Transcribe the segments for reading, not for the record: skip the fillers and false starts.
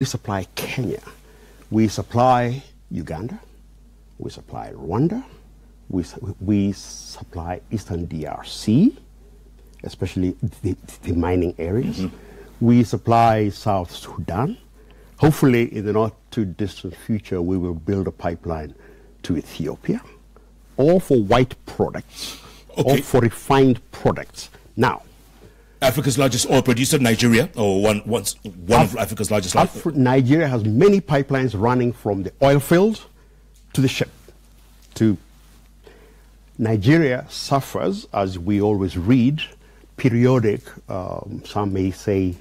We supply Kenya, we supply Uganda, we supply Rwanda, we supply Eastern DRC, especially the mining areas. We supply South Sudan. Hopefully, in the not too distant future, we will build a pipeline to Ethiopia, all for white products, all for refined products. Now, Africa's largest oil producer, Nigeria, or one of Africa's largest. Nigeria has many pipelines running from the oil field to the ship. Nigeria suffers, as we always read, periodic, some may say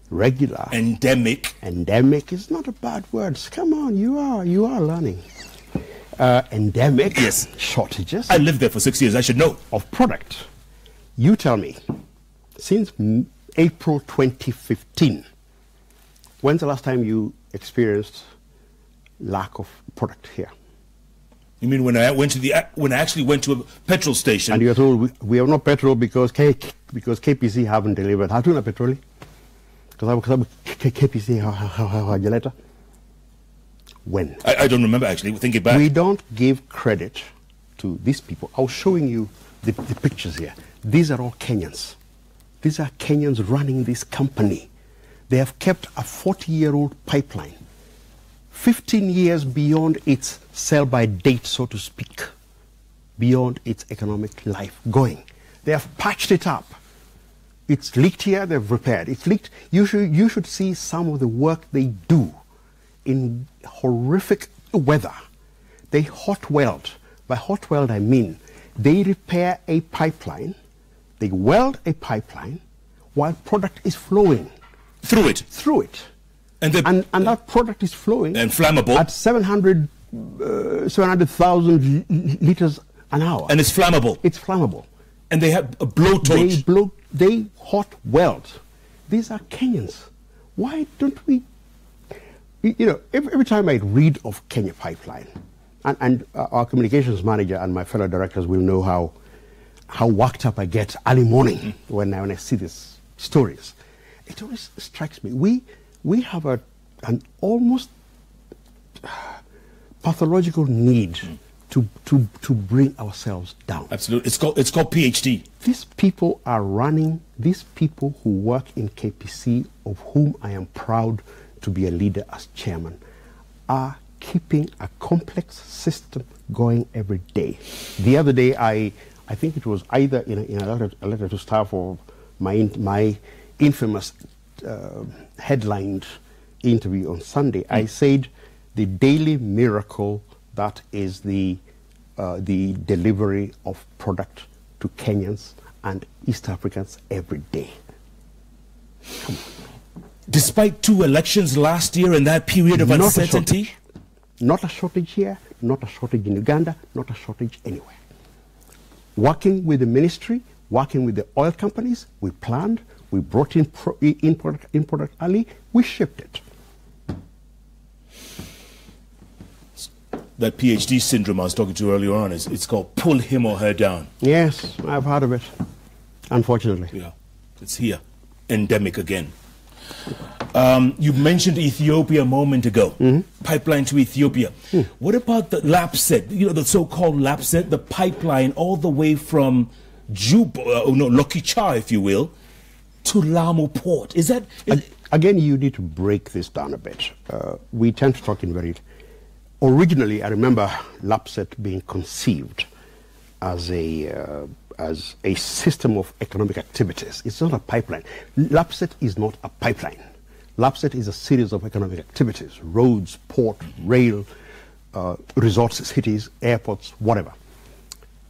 regular. Endemic. Endemic is not a bad word. Come on, you are learning. Endemic shortages. I lived there for 6 years, I should know. Of product. You tell me, since April 2015, when's the last time you experienced lack of product here? You mean when I actually went to a petrol station? And you're told we have no petrol because KPC haven't delivered. How do you know petrol? Because KPC have letter. When? I don't remember actually. Thinking back. We don't give credit to these people. I was showing you the pictures here. These are all Kenyans. These are Kenyans running this company. They have kept a 40-year-old pipeline 15 years beyond its sell-by date, so to speak, beyond its economic life going. They have patched it up. It's leaked here, they've repaired. It's leaked. You should see some of the work they do in horrific weather. They hot weld. By hot weld, I mean they repair a pipeline, they weld a pipeline while product is flowing. Through it? Through it. And that product is flowing. And flammable. At 700,000 liters an hour. And it's flammable. It's flammable. And they have a blowtorch. They hot weld. These are Kenyans. Why don't we, every time I read of Kenya Pipeline, and our communications manager and my fellow directors will know how worked up I get early morning when I see these stories. It always strikes me. We have an almost pathological need to bring ourselves down. Absolutely. It's called PhD. These people are running, these people who work in KPC, of whom I am proud to be a leader as chairman, are keeping a complex system going every day. The other day, I think it was either in a letter to staff or my infamous headlined interview on Sunday, I said the daily miracle that is the delivery of product to Kenyans and East Africans every day. Come on. Despite 2 elections last year and that period of uncertainty? Not a shortage here, not a shortage in Uganda, not a shortage anywhere. Working with the ministry, working with the oil companies, we planned, we brought in product early, we shipped it. That PhD syndrome I was talking to earlier on, it's called pull him or her down. Yes, I've heard of it, unfortunately. Yeah, it's here, endemic again. You mentioned Ethiopia a moment ago, pipeline to Ethiopia. What about the Lapset, the so-called Lapset, the pipeline all the way from Lokicha, if you will, to Lamu Port? Is that... Again, you need to break this down a bit. We tend to talk in very... Originally, I remember Lapset being conceived as a system of economic activities. It's not a pipeline. Lapset is not a pipeline. Lapset is a series of economic activities: roads, port, rail, resorts, cities, airports, whatever.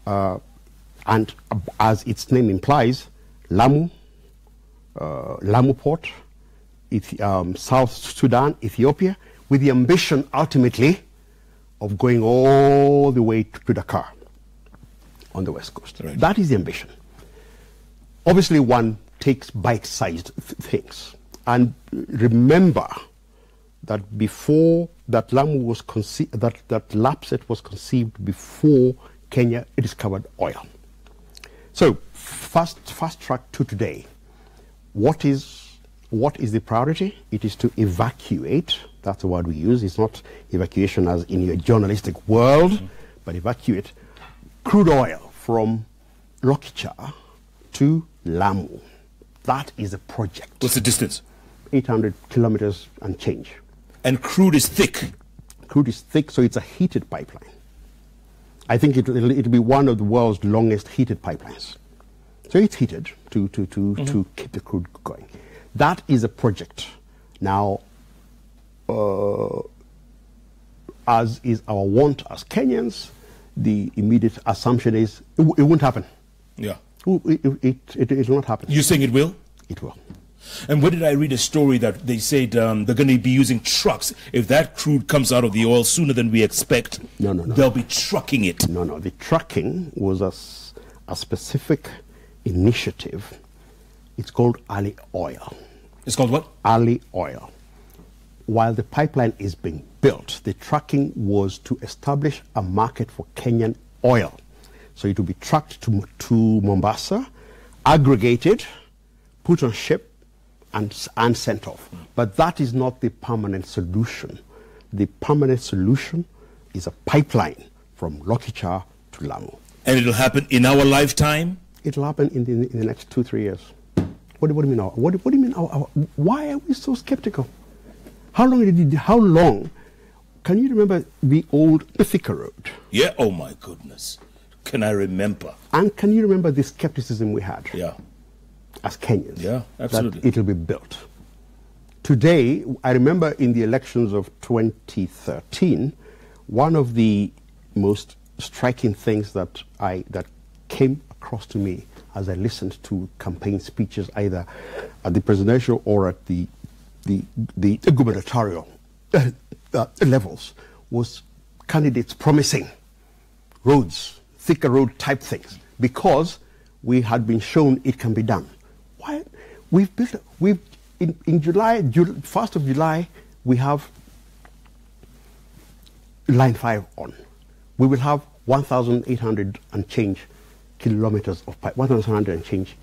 And as its name implies, Lamu Port, South Sudan, Ethiopia, with the ambition ultimately of going all the way to Dakar on the west coast. Right. That is the ambition. Obviously, one takes bite-sized things. And remember that before that Lamu was conceived, that Lapset was conceived before Kenya discovered oil. So fast track to today. What is What is the priority? It is to evacuate. That's the word we use. It's not evacuation as in your journalistic world, but evacuate crude oil from Lokicha to Lamu. That is the project. What's the distance? 800 kilometers and change. And crude is thick. Crude is thick, so it's a heated pipeline. I think it'll be one of the world's longest heated pipelines. So it's heated to keep the crude going. That is a project. Now, as is our want as Kenyans, the immediate assumption is it won't happen. Yeah. It will not happen. You're saying it will? It will. And where did I read a story that they said they're going to be using trucks? If that crude comes out of the oil sooner than we expect, they'll be trucking it. No. The trucking was a specific initiative. It's called Ali Oil. It's called what? Ali Oil. While the pipeline is being built, the trucking was to establish a market for Kenyan oil. So it will be trucked to Mombasa, aggregated, put on ship, and sent off. But that is not the permanent solution. The permanent solution is a pipeline from Lokicha to Lamu. And it'll happen in our lifetime? It'll happen in the next 2-3 years. What do you mean? What do you mean? Why are we so skeptical? How long? Can you remember the old Ithiopia road? Yeah. Oh my goodness. Can I remember? And can you remember the skepticism we had? Yeah. As Kenyans. Yeah, absolutely. That it'll be built. Today, I remember in the elections of 2013, one of the most striking things that came across to me as I listened to campaign speeches, either at the presidential or at the gubernatorial levels, was candidates promising roads, thicker road type things, because we had been shown it can be done. Why? In July, 1st of July, we have line 5 on. We will have 1,800 and change kilometers of pipe, 1,100 and change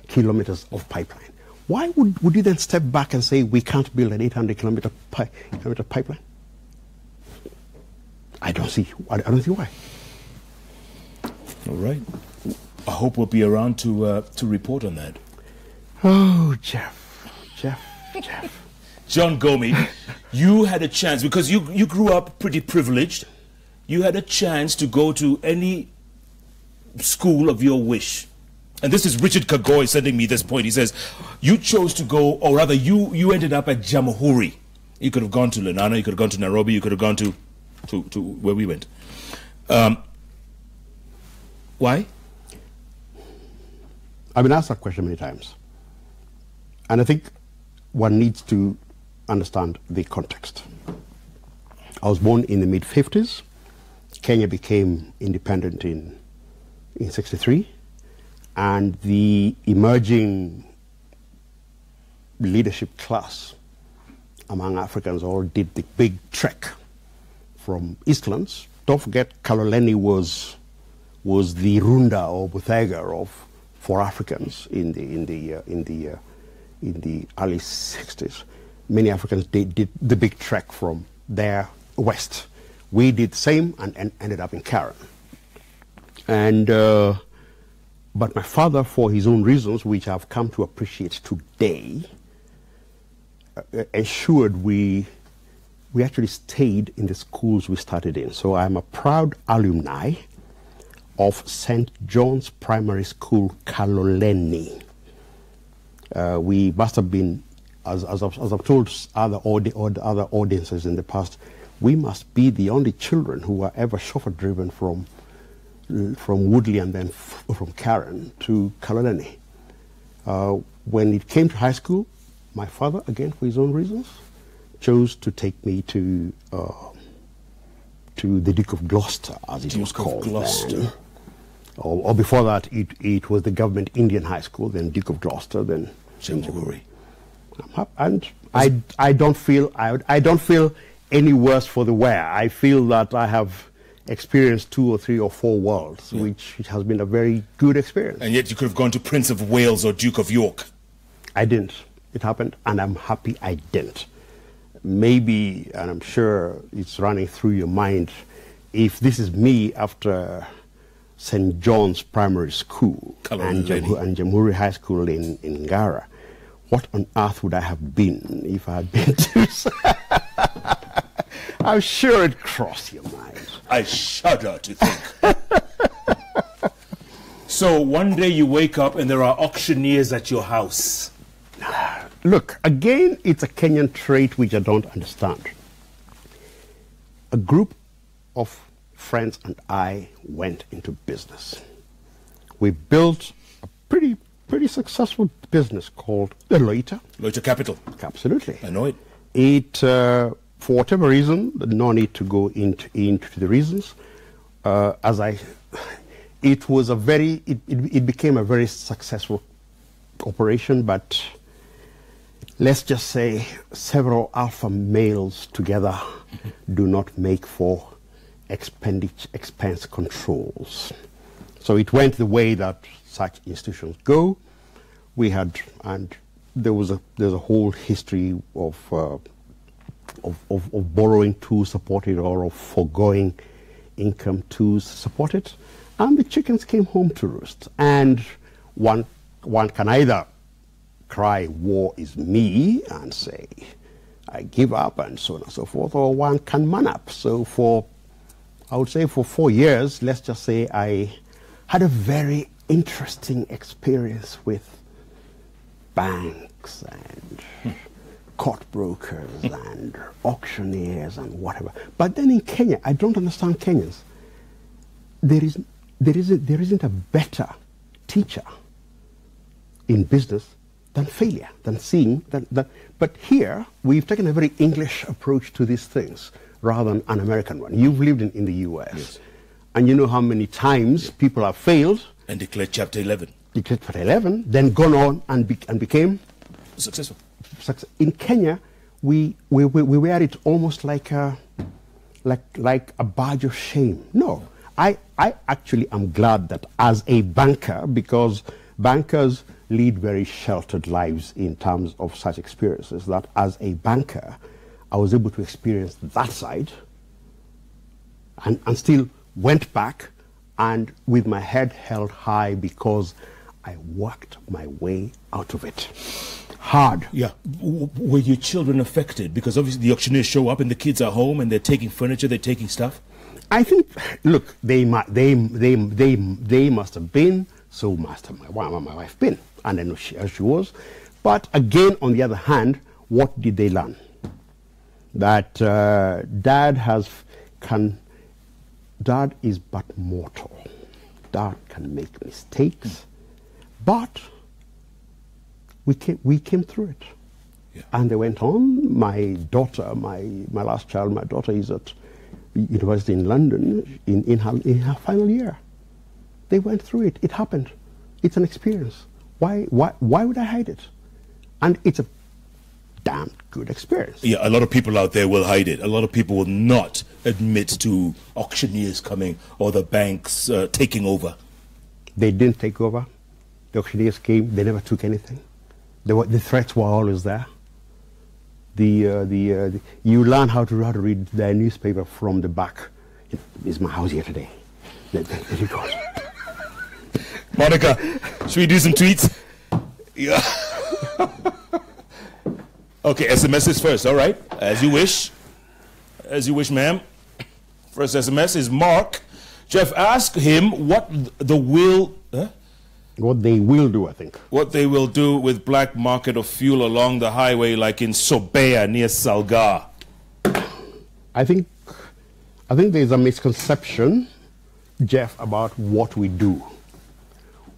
kilometers of pipeline. Why would you then step back and say we can't build an 800 kilometer pipeline? I don't see why. All right. I hope we'll be around to report on that. Oh, Jeff. John Gomi, you had a chance, because you grew up pretty privileged. You had a chance to go to any school of your wish. And this is Richard Kagoy sending me this point. He says, you chose to go, or rather you ended up at Jamhuri. You could have gone to Lenana, you could have gone to Nairobi, you could have gone to where we went. Why? I've been asked that question many times. And I think one needs to understand the context. I was born in the mid-50s. Kenya became independent in 63. And the emerging leadership class among Africans all did the big trek from Eastlands. Don't forget, Kaloleni was the Runda or Buthega for Africans in the early 60s. Many Africans did the big trek from there west. We did the same and ended up in Karen. And but my father, for his own reasons, which I've come to appreciate today, ensured we actually stayed in the schools we started in. So I'm a proud alumni of St. John's Primary School, Kaloleni. We must have been, as I've told other audiences in the past, we must be the only children who were ever chauffeur-driven from Woodley and then from Karen to Kaloleni. When it came to high school, my father, again for his own reasons, chose to take me to the Duke of Gloucester, as it was called then. Or before that, it was the government Indian high school, then Duke of Gloucester, then Jamhuri. And I don't feel any worse for the wear. I feel that I have experienced 2 or 3 or 4 worlds, which has been a very good experience. And yet you could have gone to Prince of Wales or Duke of York. I didn't. It happened, and I'm happy I didn't. Maybe, and I'm sure it's running through your mind, if this is me after St. John's Primary School and Jamhuri High School in Ngara, what on earth would I have been if I had been to... I'm sure it crossed your mind. I shudder to think. So one day you wake up and there are auctioneers at your house. Look, again, it's a Kenyan trait which I don't understand. A group of friends and I went into business. We built a pretty successful business called Loiter. Loiter Capital. Absolutely. I know it. It, for whatever reason, no need to go into the reasons, it became a very successful operation, but let's just say several alpha males together do not make for expense controls. So it went the way that such institutions go. We had, and there's a whole history of borrowing to support it, or of foregoing income to support it, and the chickens came home to roost. And one can either cry "woe is me" and say I give up and so on and so forth, or one can man up. So I would say for 4 years, let's just say I had a very interesting experience with banks and court brokers and auctioneers and whatever. But then in Kenya, I don't understand Kenyans. There isn't a better teacher in business than failure, than seeing that. But here we've taken a very English approach to these things rather than an American one. You've lived in the U.S. Yes. And you know how many times people have failed and declared Chapter 11. Declared Chapter 11, then gone on and became successful. In Kenya, we wear it almost like a badge of shame. No, I actually am glad that as a banker, because bankers lead very sheltered lives in terms of such experiences, that as a banker, I was able to experience that side and still went back and with my head held high because I worked my way out of it. Hard. Yeah. Were your children affected? Because obviously the auctioneers show up and the kids are home and they're taking furniture, they're taking stuff. I think, look, they must have been, so must have my wife been. And I know she was. But again, on the other hand, what did they learn? That Dad is but mortal. Dad can make mistakes, but we came through it. Yeah. And they went on. My daughter, my last child, my daughter is at university in London in her final year. They went through it. It happened. It's an experience. Why would I hide it? And it's a damn good experience. Yeah, a lot of people out there will hide it. A lot of people will not admit to auctioneers coming or the banks taking over. They didn't take over. The auctioneers came. They never took anything. The threats were always there. You learn how to read the newspaper from the back. Is my house here today? There you go. Monica, should we do some tweets? Yeah. Okay, SMSs first, all right? As you wish. As you wish, ma'am. First SMS is Mark. Jeff, ask him what they will do, I think. What they will do with black market of fuel along the highway like in Sobeya near Salga. I think there's a misconception, Jeff, about what we do.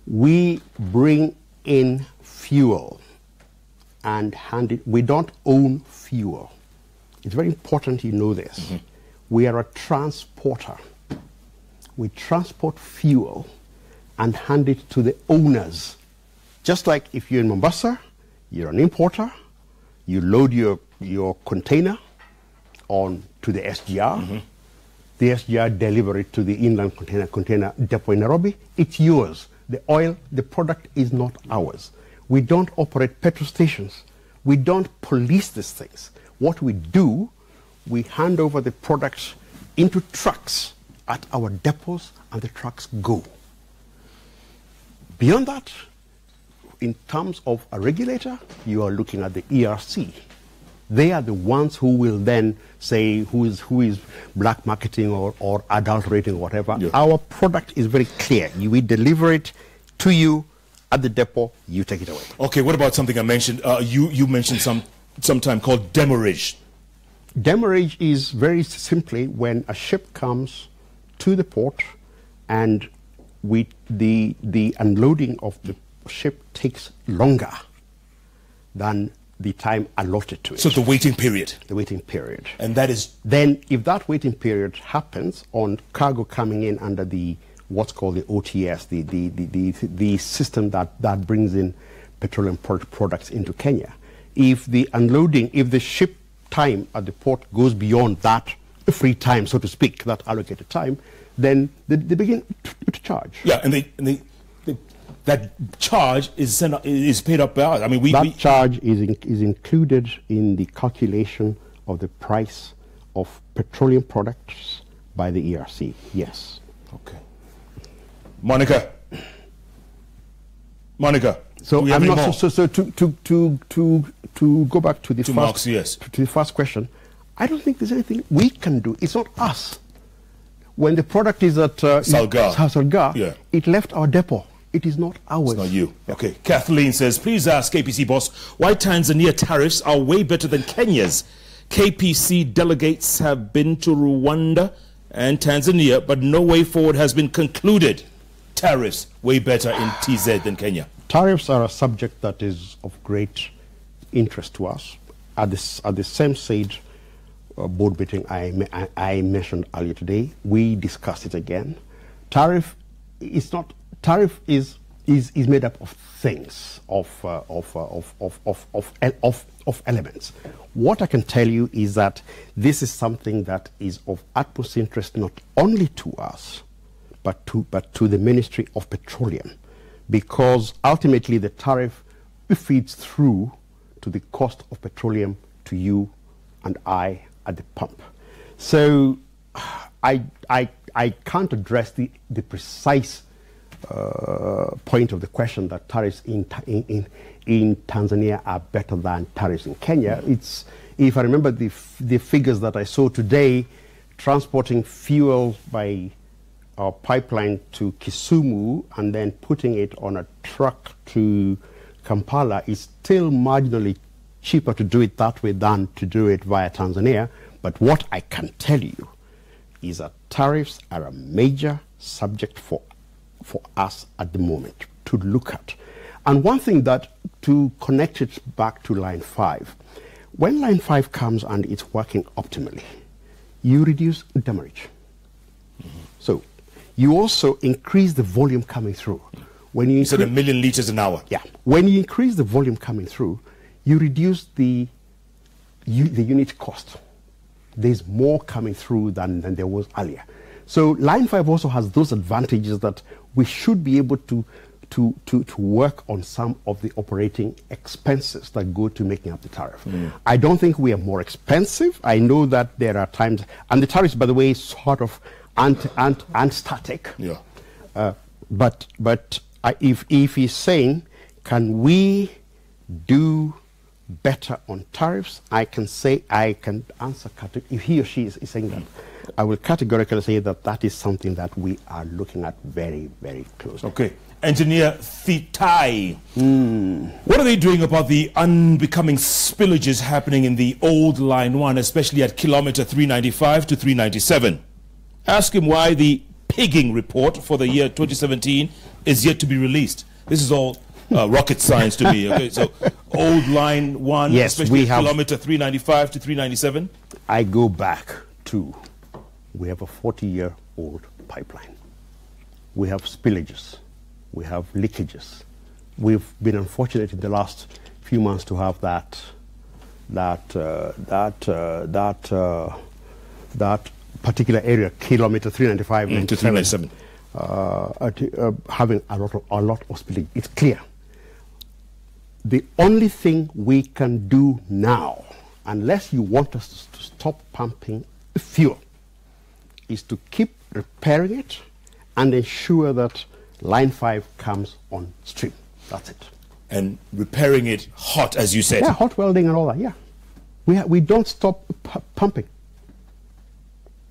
We bring in fuel and hand it. We don't own fuel. It's very important you know this. Mm-hmm. We are a transporter. We transport fuel and hand it to the owners. Just like if you're in Mombasa, you're an importer, you load your container on to the SGR. Mm-hmm. The SGR deliver it to the inland container depot in Nairobi. It's yours. The oil, the product is not ours. We don't operate petrol stations. We don't police these things. What we do, we hand over the products into trucks at our depots, and the trucks go. Beyond that, in terms of a regulator, you are looking at the ERC. They are the ones who will then say who is black marketing or adulterating or whatever. Yeah. Our product is very clear. We deliver it to you at the depot, you take it away. Okay, what about something I mentioned? You mentioned sometime called demurrage. Demurrage is very simply when a ship comes to the port and the unloading of the ship takes longer than the time allotted to it. So the waiting period. The waiting period. And that is? Then if that waiting period happens on cargo coming in under the what's called the OTS, the system that brings in petroleum products into Kenya, if the unloading, if the ship time at the port goes beyond that free time, so to speak, that allocated time, then they begin to charge. Yeah, and that charge is paid up by us. I mean, that charge is included in the calculation of the price of petroleum products by the ERC. Yes. Okay. Monica. So I'm not so to go back to the Mark's, yes. to the first question. I don't think there's anything we can do. It's not us. When the product is at Salga, yeah, it left our depot. It is not ours. It's not you. Okay. Kathleen says, please ask KPC boss why Tanzania tariffs are way better than Kenya's. KPC delegates have been to Rwanda and Tanzania, but no way forward has been concluded. Tariffs way better in TZ than Kenya. Tariffs are a subject that is of great interest to us. At the same stage board meeting I mentioned earlier today, we discussed it again. Tariff is made up of things, of elements. What I can tell you is that this is something that is of utmost interest not only to us, but to the Ministry of Petroleum, because ultimately the tariff feeds through to the cost of petroleum to you and I at the pump. So I can't address the precise point of the question that tariffs in Tanzania are better than tariffs in Kenya. It's, if I remember the figures that I saw today, transporting fuel by pipeline to Kisumu and then putting it on a truck to Kampala is still marginally cheaper to do it that way than to do it via Tanzania. But what I can tell you is that tariffs are a major subject for us at the moment to look at. And one thing that, to connect it back to line 5, when line 5 comes and it's working optimally, you reduce demurrage. So you also increase the volume coming through. When you said 1 million liters an hour. Yeah. When you increase the volume coming through, you reduce the unit cost. There's more coming through than there was earlier. So line 5 also has those advantages that we should be able to work on some of the operating expenses that go to making up the tariff. I don't think we are more expensive. I know that there are times, and the tariffs, by the way, is sort of static. Yeah. But if he's saying, can we do better on tariffs, I can answer if he or she is saying that, I will categorically say that that is something that we are looking at very, very closely. Okay. Engineer Thitai, what are they doing about the unbecoming spillages happening in the old Line 1, especially at kilometer 395 to 397? Ask him why the pigging report for the year 2017 is yet to be released. This is all rocket science to me. Okay, so old Line 1, yes, especially kilometer 395 to 397? I go back to, we have a 40-year-old pipeline. We have spillages. We have leakages. We've been unfortunate in the last few months to have that particular area, kilometer 395 to 397, having a lot of spillage. It's clear. The only thing we can do now, unless you want us to stop pumping fuel, is to keep repairing it and ensure that Line 5 comes on stream. That's it. And repairing it hot, as you said. Yeah, hot welding and all that, yeah. We don't stop pumping.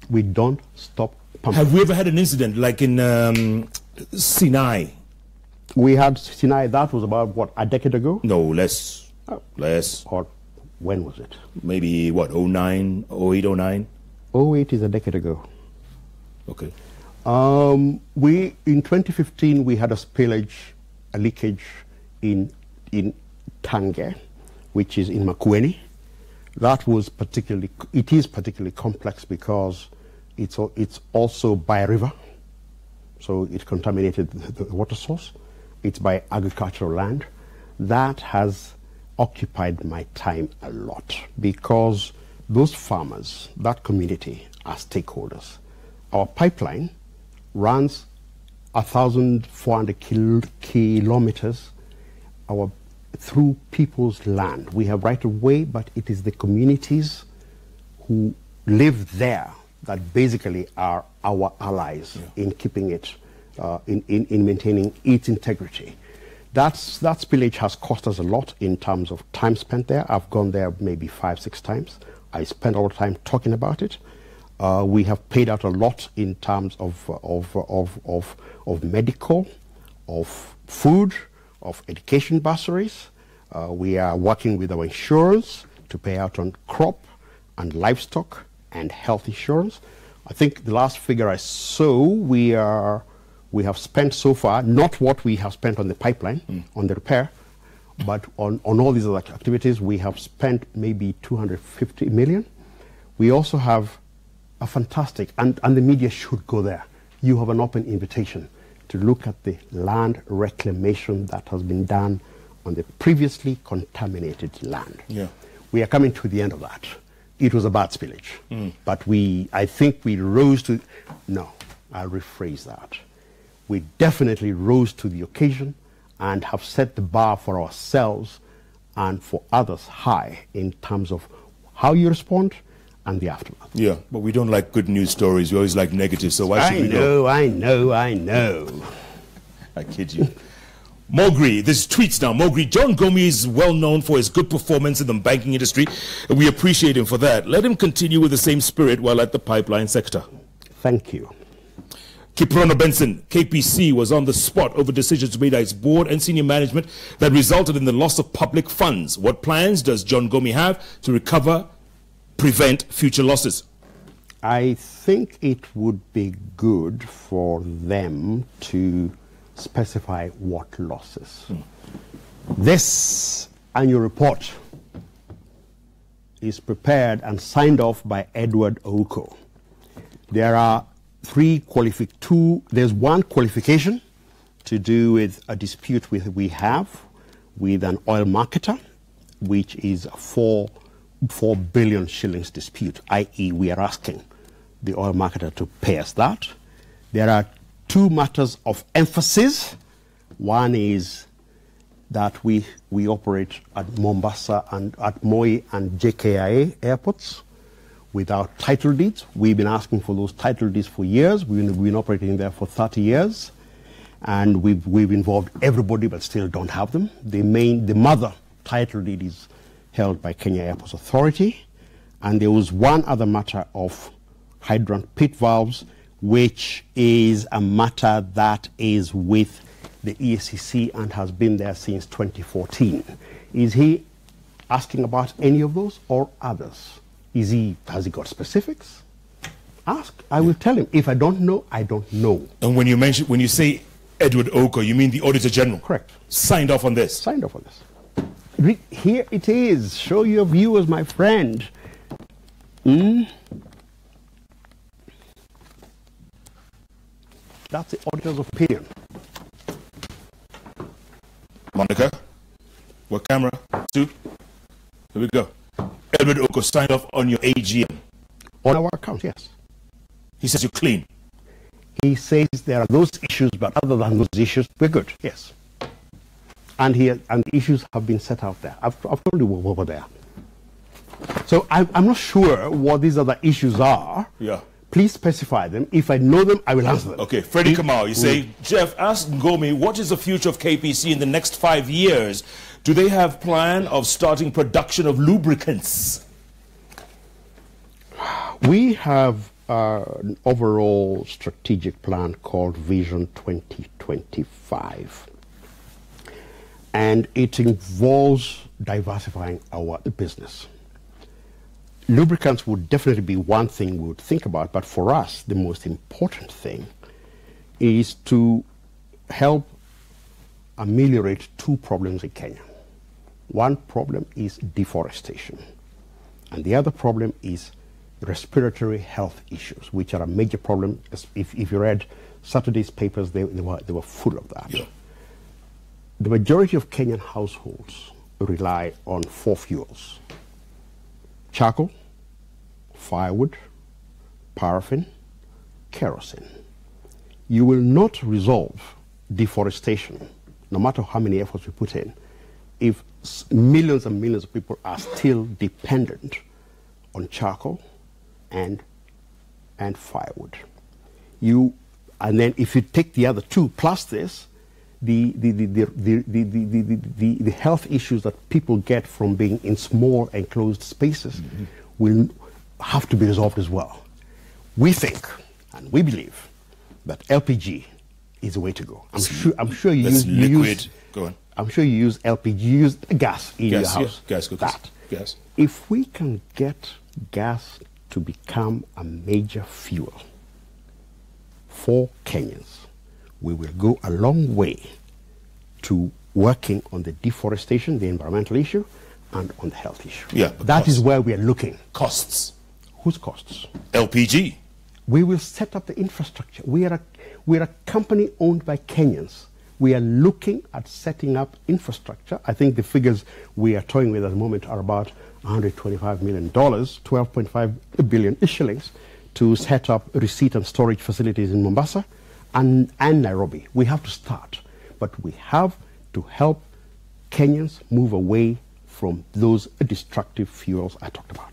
We don't stop pumping. Have we ever had an incident like in Sinai? We had Sinai, that was about, what, a decade ago? No, less. Less. Or when was it? Maybe, what, 09, 08, 09? 08 is a decade ago. Okay. In 2015, we had a spillage, a leakage in Tange, which is in Makueni. That was it is particularly complex because it's also by a river, so it contaminated the water source. It's by agricultural land. That has occupied my time a lot because those farmers, that community, are stakeholders. Our pipeline runs 1,400 kilometers through people's land. We have right of way, but it is the communities who live there that basically are our allies in keeping it, in maintaining its integrity. That spillage has cost us a lot in terms of time spent there. I've gone there maybe 5-6 times. I spent a lot of time talking about it. We have paid out a lot in terms of medical, of food, of education bursaries. We are working with our insurers to pay out on crop and livestock and health insurance. I think the last figure I saw, we have spent so far, not what we have spent on the pipeline, on the repair, but on all these other activities, we have spent maybe 250 million. We also have a fantastic, and the media should go there. You have an open invitation to look at the land reclamation that has been done on the previously contaminated land. Yeah. We are coming to the end of that. It was a bad spillage, but I think we rose to, no, I'll rephrase that. We definitely rose to the occasion and have set the bar for ourselves and for others high in terms of how you respond and the aftermath. Yeah, but we don't like good news stories. We always like negative, so why should we know? I know. I kid you. Mogri, this tweets now. Mogri, John Gomi is well known for his good performance in the banking industry. We appreciate him for that. Let him continue with the same spirit while at the pipeline sector. Thank you. Kiprono Benson, KPC was on the spot over decisions made by its board and senior management that resulted in the loss of public funds. What plans does John Gomi have to prevent future losses? I think it would be good for them to specify what losses. This annual report is prepared and signed off by Edward Ouko. There are there's one qualification to do with a dispute we have with an oil marketer, which is a 4 billion shillings dispute, i.e. we are asking the oil marketer to pay us that. There are 2 matters of emphasis. One is that we operate at Mombasa and at Moi and JKL airports without title deeds. We've been asking for those title deeds for years. We've been operating there for 30 years. And we've involved everybody but still don't have them. The mother title deed is held by Kenya Airports Authority. And there was one other matter of hydrant pit valves, which is a matter that is with the EACC and has been there since 2014. Is he asking about any of those or others? Has he got specifics? Ask. I will tell him. If I don't know, I don't know. And when you say Edward Ouko, you mean the Auditor General? Correct. Signed off on this? Signed off on this. Here it is. Show your viewers, my friend. That's the auditor's opinion. Monica, what camera? 2. Here we go. Edward Ouko signed off on your AGM. On our account, yes. He says you're clean. He says there are those issues, but other than those issues, we're good, yes. And issues have been set out there. I've told you what were there. So I'm not sure what these other issues are. Yeah. Please specify them. If I know them, I will answer them. Okay, Freddie Kamau, you say, Jeff, ask Gomi, what is the future of KPC in the next 5 years? Do they have plan of starting production of lubricants? We have an overall strategic plan called Vision 2025. And it involves diversifying our business. Lubricants would definitely be one thing we would think about, but for us, the most important thing is to help ameliorate two problems in Kenya. One problem is deforestation, and the other problem is respiratory health issues, which are a major problem. If you read Saturday's papers, they were full of that. Yeah. The majority of Kenyan households rely on 4 fuels: charcoal, firewood, paraffin, kerosene. You will not resolve deforestation, no matter how many efforts we put in, if millions and millions of people are still dependent on charcoal and firewood. And then if you take the other two plus this, the health issues that people get from being in small enclosed spaces will have to be resolved as well. We think and we believe that LPG is the way to go. I'm sure you use liquid. Go on. I'm sure you use LPG, you use gas in your house. Yeah, gas. If we can get gas to become a major fuel for Kenyans, we will go a long way to working on the deforestation, the environmental issue, and on the health issue. Yeah, that is where we are looking. Costs. Whose costs? LPG. We will set up the infrastructure. We are a company owned by Kenyans. We are looking at setting up infrastructure. I think the figures we are toying with at the moment are about $125 million, 12.5 billion shillings, to set up receipt and storage facilities in Mombasa and Nairobi. We have to start, but we have to help Kenyans move away from those destructive fuels I talked about.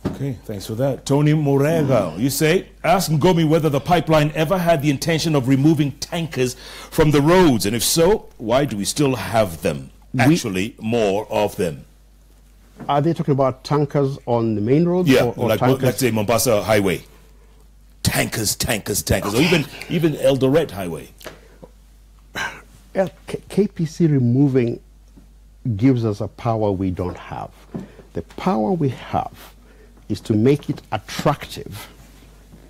Okay, thanks for that. Tony Morega, you say, ask Ngumi whether the pipeline ever had the intention of removing tankers from the roads, and if so, why do we still have them? Actually, more of them. Are they talking about tankers on the main roads? Yeah, or like let's say Mombasa Highway. Tankers, or even Eldoret Highway. KPC removing gives us a power we don't have. The power we have is to make it attractive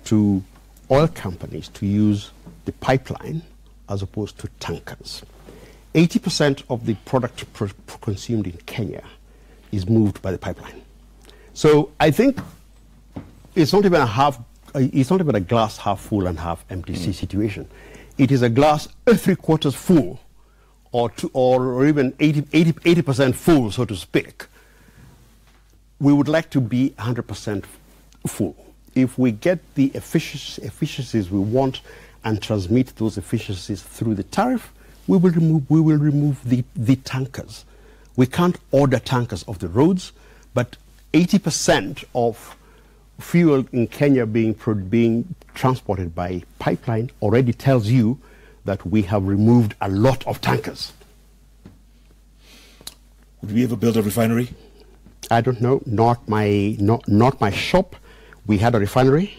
to oil companies to use the pipeline as opposed to tankers. 80% of the product consumed in Kenya is moved by the pipeline. So I think it's not even a glass half full and half empty situation. It is a glass 3/4 full, or even 80% full, so to speak. We would like to be 100% full. If we get the efficiencies we want and transmit those efficiencies through the tariff, we will remove the tankers. We can't order tankers off the roads, but 80% of fuel in Kenya being transported by pipeline already tells you that we have removed a lot of tankers. Would we ever build a refinery? I don't know. Not my shop. We had a refinery.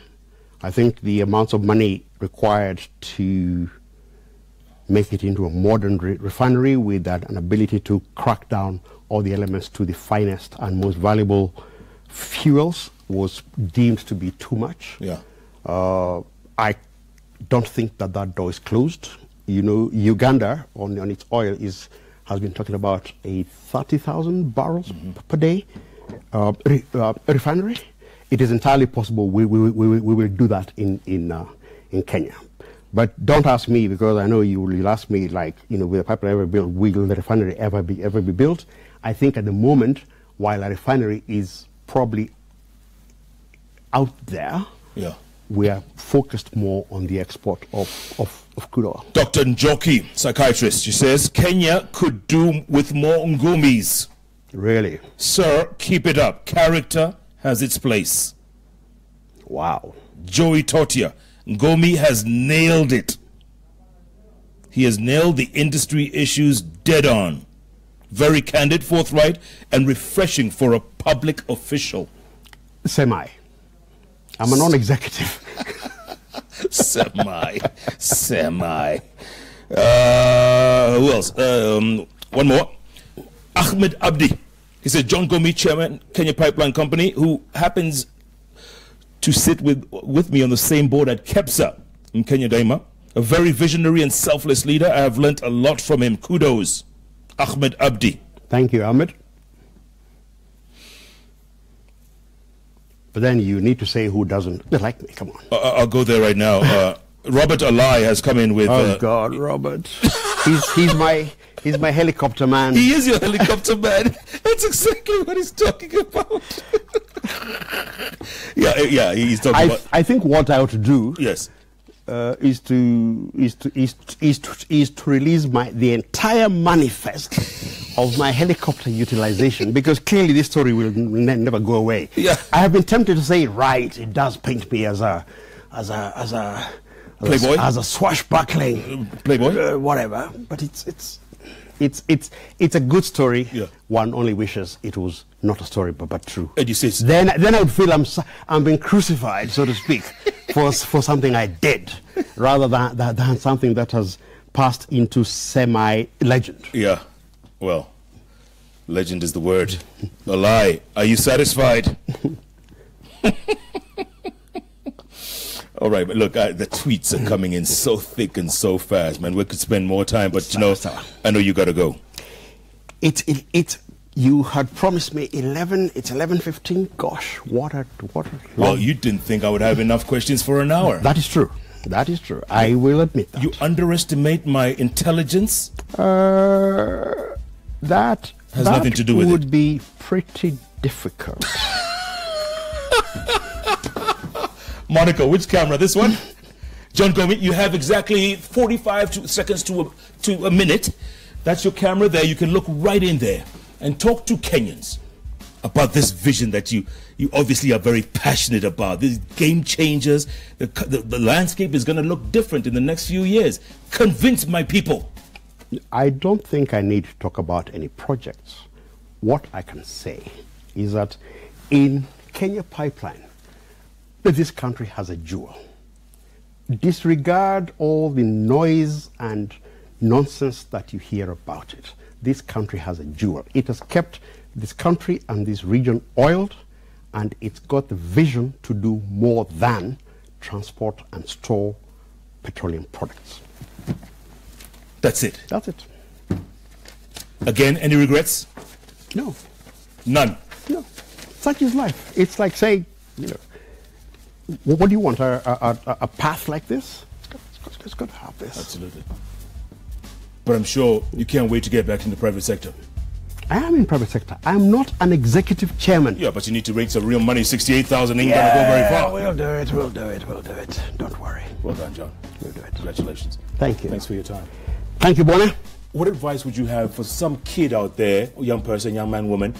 I think the amounts of money required to make it into a modern refinery with an ability to crack down all the elements to the finest and most valuable fuels was deemed to be too much. Yeah. I don't think that door is closed. You know, Uganda on its oil has been talking about a 30,000 barrels per day refinery. It is entirely possible we will do that in Kenya. But don't ask me, because I know you will ask me, like, you know, will the pipeline ever built? Will the refinery ever be built? I think at the moment, while a refinery is probably out there, yeah, we are focused more on the export of of crude oil. Dr. Njoki, psychiatrist, she says, Kenya could do with more Ngumis. Really? Sir, keep it up. Character has its place. Wow. Joey Totia, Gomi has nailed it. He has nailed the industry issues dead on. Very candid, forthright, and refreshing for a public official. Semi. I'm a non-executive. Semi. Who else? One more. Ahmed Abdi. He said, John Gomi, chairman, Kenya Pipeline Company, who happens to sit with me on the same board at KEPSA in Kenya Daima. A very visionary and selfless leader. I have learnt a lot from him. Kudos. Ahmed Abdi. Thank you, Ahmed. But then you need to say who doesn't. They like me, come on. I'll go there right now. Robert Alai has come in with... Oh, God, Robert. he's my helicopter man. He is your helicopter man. That's exactly what he's talking about. yeah, he's talking about... I think what I ought to do... Yes. Is to release the entire manifest of my helicopter utilization, because clearly this story will never go away. Yeah. I have been tempted to say, right, it does paint me as a playboy, as a swashbuckling playboy, whatever. But it's a good story. Yeah. One only wishes it was not a story, but true. And you say, then I would feel I'm being crucified, so to speak, for something I did, rather than something that has passed into semi-legend. Yeah. Well, legend is the word. A lie. Are you satisfied? All right, but look, the tweets are coming in so thick and so fast, man. We could spend more time, but I know you got to go. You had promised me 11. It's 11:15. Gosh, what a Well, you didn't think I would have enough questions for an hour. That is true. That is true. I will admit that. You underestimate my intelligence? That has nothing to do with it. Would be pretty difficult. Monica, which camera? This one? John Gomi, you have exactly 45 seconds to a minute. That's your camera there. You can look right in there and talk to Kenyans about this vision that you obviously are very passionate about. These game changers. The landscape is going to look different in the next few years. Convince my people. I don't think I need to talk about any projects. What I can say is that in Kenya Pipeline, this country has a jewel. Disregard all the noise and nonsense that you hear about it. This country has a jewel. It has kept this country and this region oiled, and it's got the vision to do more than transport and store petroleum products. That's it. That's it. Again, any regrets? No. None? No. Such is life. It's like saying, what do you want, a path like this? It's got to have this. Absolutely. But I'm sure you can't wait to get back in the private sector. I am in private sector. I'm not an executive chairman. Yeah, but you need to raise some real money. 68,000 ain't gonna go very far. We'll do it. We'll do it. We'll do it. Don't worry. Well done, John. We'll do it. Congratulations. Thank you. Thanks for your time. Thank you, Bonner. What advice would you have for some kid out there, young person, young man, woman,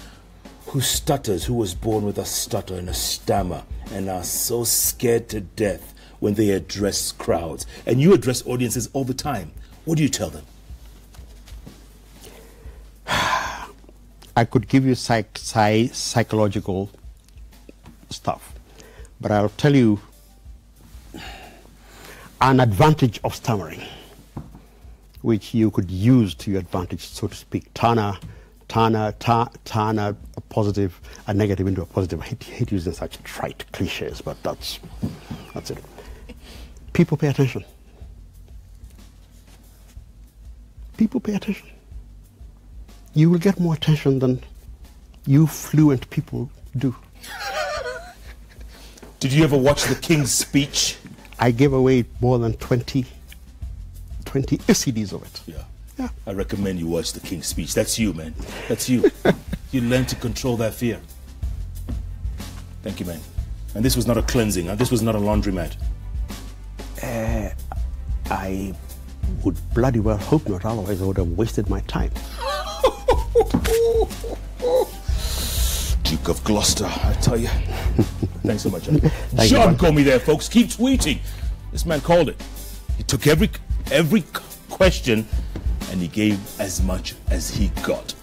who stutters, who was born with a stutter and a stammer, and are so scared to death when they address crowds? And you address audiences all the time. What do you tell them? I could give you psychological stuff, but I'll tell you an advantage of stammering, which you could use to your advantage, so to speak. Turn a positive, a negative into a positive. I hate using such trite cliches, but that's it. People pay attention. People pay attention. You will get more attention than you fluent people do. Did you ever watch the King's speech? I gave away more than 20 CDs of it. Yeah. I recommend you watch the King's speech. That's you, man. That's you. You learn to control that fear. Thank you, man. And this was not a cleansing. This was not a laundromat. I I would bloody well hope not, otherwise I would have wasted my time. Duke of Gloucester, I tell you. Thanks so much. Thank John you, Gomi there, folks. Keep tweeting. This man called it. He took every question and he gave as much as he got.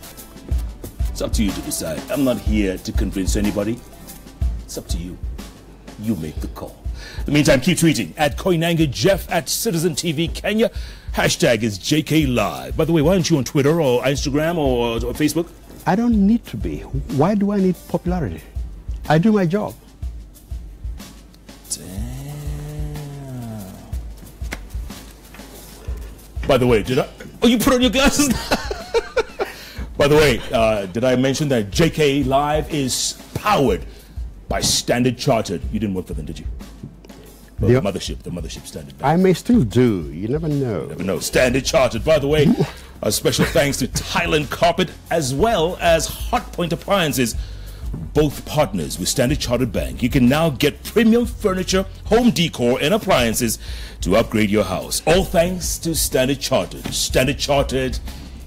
It's up to you to decide. I'm not here to convince anybody. It's up to you. You make the call. In the meantime, keep tweeting at Koinange Jeff, at Citizen TV Kenya. Hashtag is JK Live. By the way, why aren't you on Twitter or Instagram or Facebook? I don't need to be. Why do I need popularity? I do my job. Damn. By the way, did I? Oh, you put on your glasses? By the way, did I mention that JK Live is powered by Standard Chartered? You didn't work for them, did you? Well, the mothership Standard Bank. I may still do. You never know. You never know. Standard Chartered. By the way, a special thanks to Thailand Carpet as well as Hotpoint Appliances, both partners with Standard Chartered Bank. You can now get premium furniture, home decor, and appliances to upgrade your house. All thanks to Standard Chartered. Standard Chartered,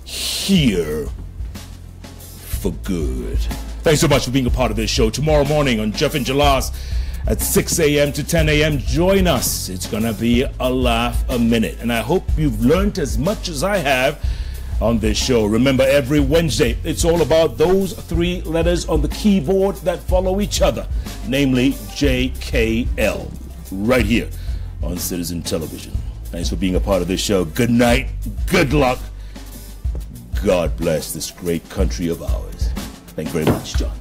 here for good. Thanks so much for being a part of this show. Tomorrow morning on Jeff and Jalas at 6 a.m. to 10 a.m. Join us. It's going to be a laugh a minute. And I hope you've learned as much as I have on this show. Remember, every Wednesday, it's all about those 3 letters on the keyboard that follow each other, namely JKL, right here on Citizen Television. Thanks for being a part of this show. Good night. Good luck. God bless this great country of ours. Thank you very much, John.